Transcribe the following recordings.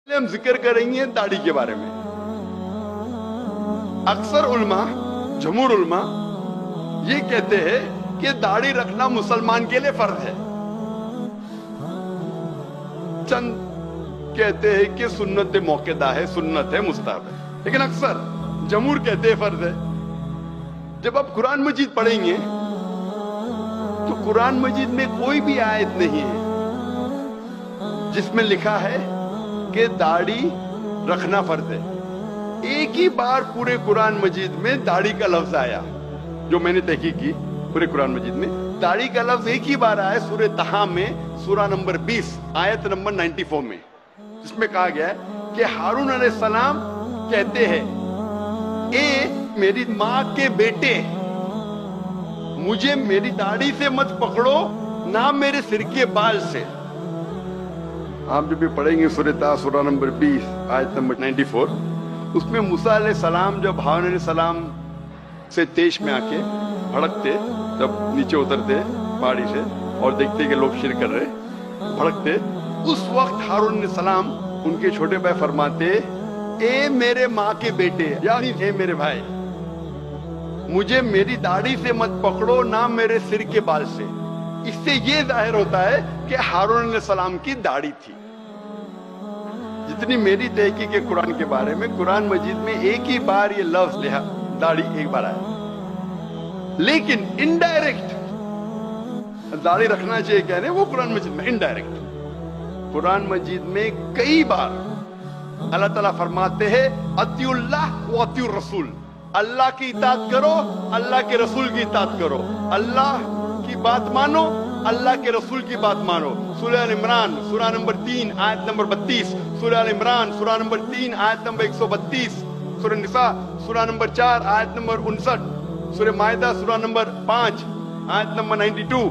हम जिक्र करेंगे दाढ़ी के बारे में। अक्सर उल्मा, जमहूर उल्मा ये कहते हैं कि दाढ़ी रखना मुसलमान के लिए फर्ज है। चंद कहते हैं कि सुन्नत मौकेदा है, सुन्नत है, मुस्तहब है, लेकिन अक्सर जमहूर कहते हैं फर्ज है। जब आप कुरान मजीद पढ़ेंगे तो कुरान मजीद में कोई भी आयत नहीं है जिसमें लिखा है कि दाढ़ी रखना फर्ज है। एक ही बार पूरे कुरान मजीद में दाढ़ी का लफ्ज आया, जो मैंने तहकीक की, पूरे कुरान मजीद में दाढ़ी का लफ्ज एक ही बार आया सूरह तहा में, सूरा नंबर 20 आयत नंबर 94 में, जिसमें कहा गया है कि हारून अलैहिस्सलाम कहते हैं, ए मेरी माँ के बेटे, मुझे मेरी दाढ़ी से मत पकड़ो, ना मेरे सिर के बाल से। आप जब भी पढ़ेंगे सूरह तहा सूरा नंबर 20 आयत नंबर 94, उसमें मूसा अलैहिस्सलाम जब हारून अलैहिस्सलाम से तेश में आके भड़कते, जब नीचे उतरते पहाड़ी से और देखते कि लोग शिरक कर रहे, भड़कते, उस वक्त हारून अलैहिस्सलाम उनके छोटे भाई फरमाते, ए मेरे माँ के बेटे, यानी ए मेरे भाई, मुझे मेरी दाढ़ी से मत पकड़ो, ना मेरे सिर के बाल से। इससे ये जाहिर होता है कि हारून अलैहिस्सलाम की दाढ़ी थी। जितनी मेरी तहकीक है कुरान के बारे में, कुरान मजीद में एक ही बार ये लफ्ज दाढ़ी एक बार आया, लेकिन इनडायरेक्ट दाढ़ी रखना चाहिए कह रहे हैं वो कुरान मजीद में इनडायरेक्ट। कुरान मजीद में कई बार अल्लाह ताला फरमाते हैं अतिउल्लाह व अतिउर रसूल, अल्लाह की इताअत करो, अल्लाह के रसूल की इताअत करो। अल्लाह की बात मानो, अल्लाह के रसूल की बात मानो। सूरह अल इमरान सूरा नंबर 3 आयत नंबर 32, सूरह अल इमरान सूरा नंबर 3 आयत नंबर 132, सूरह निसा सूरा नंबर 4 आयत नंबर 59, सूरह माइदा सूरा नंबर 5 आयत नंबर 92,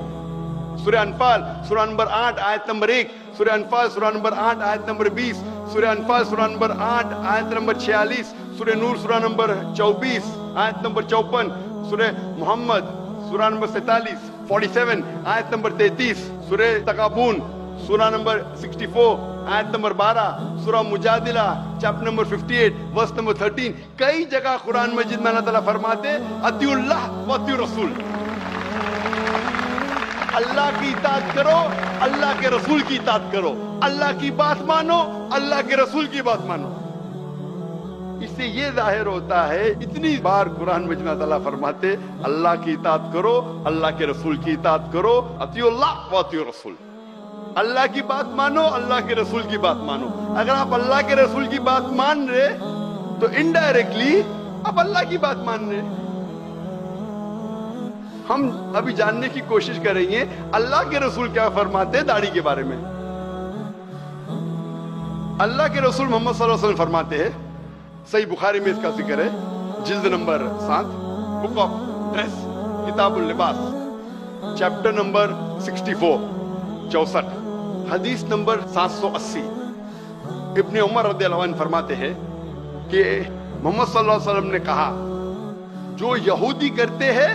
सूरह अनफाल सूरा नंबर 8 आयत नंबर 1, सूरह अनफाल सूरा नंबर 8 आयत नंबर 20, सूरह अनफाल सूरा नंबर 8 आयत नंबर 46, सूरह नूर सूरा नंबर 24 आयत नंबर 54, सूरह मोहम्मद सूरा नंबर 47 आयत नंबर 33, सूरह तकाबून सूरा नंबर 64 आयत नंबर 12, सूरह मुजादिला चैप्टर नंबर 58 वर्स नंबर 13। कई जगह कुरान मजीद में अल्लाह ताला फरमाते अतिउल्लाह व अतिउर रसूल, अल्लाह की इताअत करो, अल्लाह के रसूल की इताअत करो, अल्लाह की बात मानो, अल्लाह के रसूल की बात मानो। इससे ये जाहिर होता है, इतनी बार कुरान मजीद में अल्लाह फरमाते अल्लाह की इताअत करो, अल्लाह के रसूल की इताअत करो, अतिउल्लाह व अतिउर रसूल, अल्लाह की बात मानो, अल्लाह के रसूल की बात मानो। अगर आप अल्लाह के रसूल की बात मान रहे तो इनडायरेक्टली आप अल्लाह की बात मान रहे। हम अभी जानने की कोशिश करेंगे अल्लाह के रसूल क्या फरमाते हैं दाढ़ी के बारे में। अल्लाह के रसूल मोहम्मद सल्लल्लाहु अलैहि वसल्लम फरमाते हैं, सही बुखारी में इसका जिक्र है, जिल्द नंबर 7 बुक ऑफ ड्रेस किताबुल लिबास चैप्टर नंबर 64 हदीस नंबर 780। इब्ने उमर रदियल्लाहु अन्हु फरमाते हैं कि मोहम्मद सल्लल्लाहु अलैहि वसल्लम ने कहा, जो यहूदी करते हैं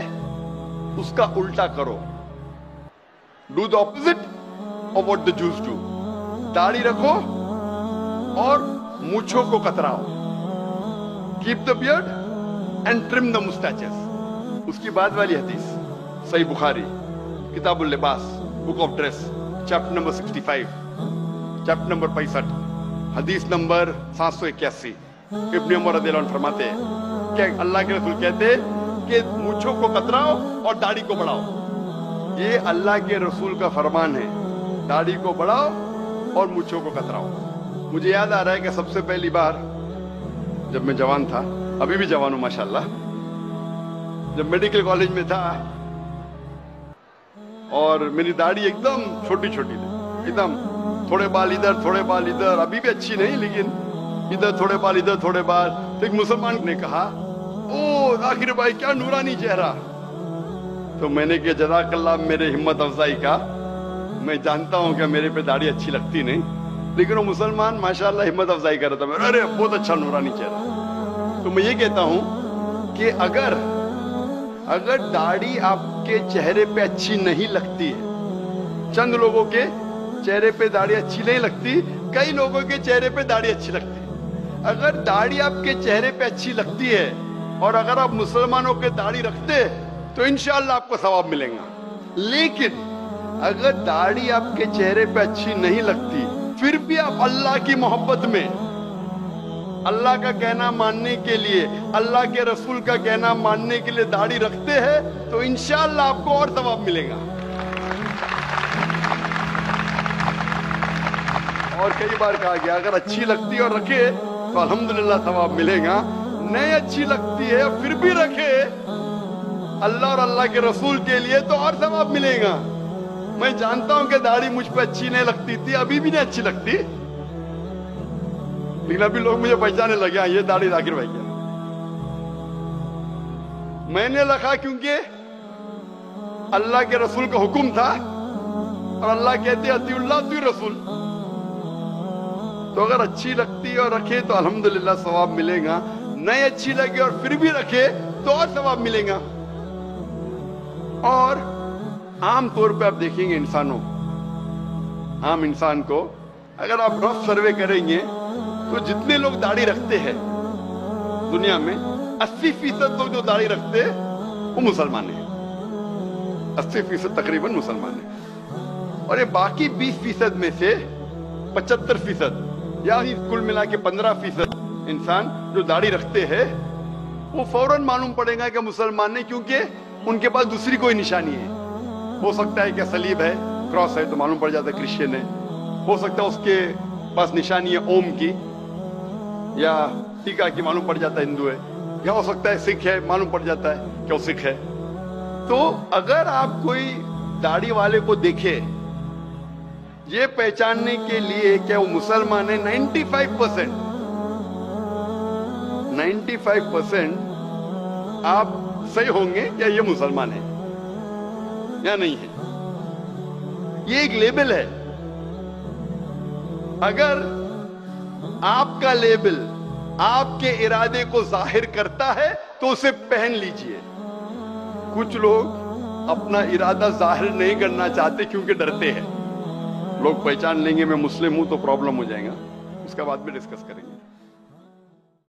उसका उल्टा करो, do the opposite of what the Jews do. दाढ़ी रखो और मूंछों को कतराओ, keep the beard and trim the moustaches. उसकी बाद वाली हदीस सही बुखारी किताबुल लिबास book of dress chapter number 65 chapter number 65 हदीस नंबर 781। इब्ने उमर रज़ियल्लाहु अन्हु फरमाते हैं कि अल्लाह के रसूल कहते हैं कि मूंछों को कतराओ और दाढ़ी को बढ़ाओ। ये अल्लाह के रसूल का फरमान है, दाढ़ी को बढ़ाओ और मूंछों को कतराओ। मुझे याद आ रहा है कि सबसे पहली बार जब मैं जवान था, अभी भी जवान हूं माशाल्लाह, जब मेडिकल कॉलेज में था और मेरी दाढ़ी एकदम छोटी छोटी थी, एकदम थोड़े बाल इधर थोड़े बाल इधर, अभी भी अच्छी नहीं लेकिन इधर थोड़े बाल इधर थोड़े बाल। तो एक मुसलमान ने कहा, ओ जाकिर भाई क्या नूरानी चेहरा। तो मैंने कहा जज़ाकल्लाह मेरे हिम्मत अफजाई का, मैं जानता हूं कि मेरे पे दाढ़ी अच्छी लगती नहीं, लेकिन वो मुसलमान माशाल्लाह हिम्मत अफजाई कर रहा था, अरे बहुत अच्छा नूरानी चेहरा। तो मैं ये कहता हूं कि अगर दाढ़ी आपके चेहरे पे अच्छी नहीं लगती है, चंद लोगों के चेहरे पे दाढ़ी अच्छी नहीं लगती, कई लोगों के चेहरे पे दाढ़ी अच्छी लगती है। अगर दाढ़ी आपके चेहरे पे अच्छी लगती है और अगर आप मुसलमानों के दाढ़ी रखते तो इंशाअल्लाह आपको सवाब मिलेगा। लेकिन अगर दाढ़ी आपके चेहरे पे अच्छी नहीं लगती, फिर भी आप अल्लाह की मोहब्बत में, अल्लाह का कहना मानने के लिए, अल्लाह के रसूल का कहना मानने के लिए दाढ़ी रखते हैं, तो इंशाअल्लाह आपको और सवाब मिलेगा। और कई बार कहा गया अगर अच्छी लगती है और रखे तो अल्हम्दुलिल्लाह सवाब मिलेगा। नहीं अच्छी लगती है फिर भी रखे अल्लाह और अल्लाह के रसूल के लिए तो और सवाब मिलेगा। मैं जानता हूं कि दाढ़ी मुझ पे अच्छी नहीं लगती थी, अभी भी नहीं अच्छी लगती, लेकिन अभी लोग मुझे पहचानने लगे, ये दाढ़ी जाकिर भाई क्या। मैंने रखा क्योंकि अल्लाह के रसूल का हुक्म था और अल्लाह कहते अतीउल्लाह अती रसूल। तो अगर अच्छी लगती है और रखे तो अल्हम्दुलिल्लाह सवाब मिलेगा, नहीं अच्छी लगे और फिर भी रखे तो और सवाब मिलेगा। और आम तौर पे आप देखेंगे इंसानों, आम इंसान को अगर आप रफ सर्वे करेंगे तो जितने लोग दाढ़ी रखते हैं दुनिया में 80% लोग जो दाढ़ी रखते हैं वो मुसलमान हैं। 80% तकरीबन मुसलमान हैं। और ये बाकी 20% में से 75% या कुल मिला के 15% इंसान जो दाढ़ी रखते हैं वो फौरन मालूम पड़ेगा कि मुसलमान है, क्योंकि उनके पास दूसरी कोई निशानी है। हो सकता है कि सलीब है, क्रॉस है, तो मालूम पड़ जाता है क्रिश्चियन है। हो सकता है उसके पास निशानी है ओम की या टीका की, मालूम पड़ जाता है हिंदू है। या हो सकता है सिख है, मालूम पड़ जाता है कि वो सिख है। तो अगर आप कोई दाढ़ी वाले को देखे ये पहचानने के लिए क्या वो मुसलमान है, 95% आप सही होंगे क्या ये मुसलमान है या नहीं है। ये एक लेबल है। अगर आपका लेबल आपके इरादे को जाहिर करता है तो उसे पहन लीजिए। कुछ लोग अपना इरादा जाहिर नहीं करना चाहते क्योंकि डरते हैं, लोग पहचान लेंगे मैं मुस्लिम हूं तो प्रॉब्लम हो जाएगा। उसका बाद में डिस्कस करेंगे।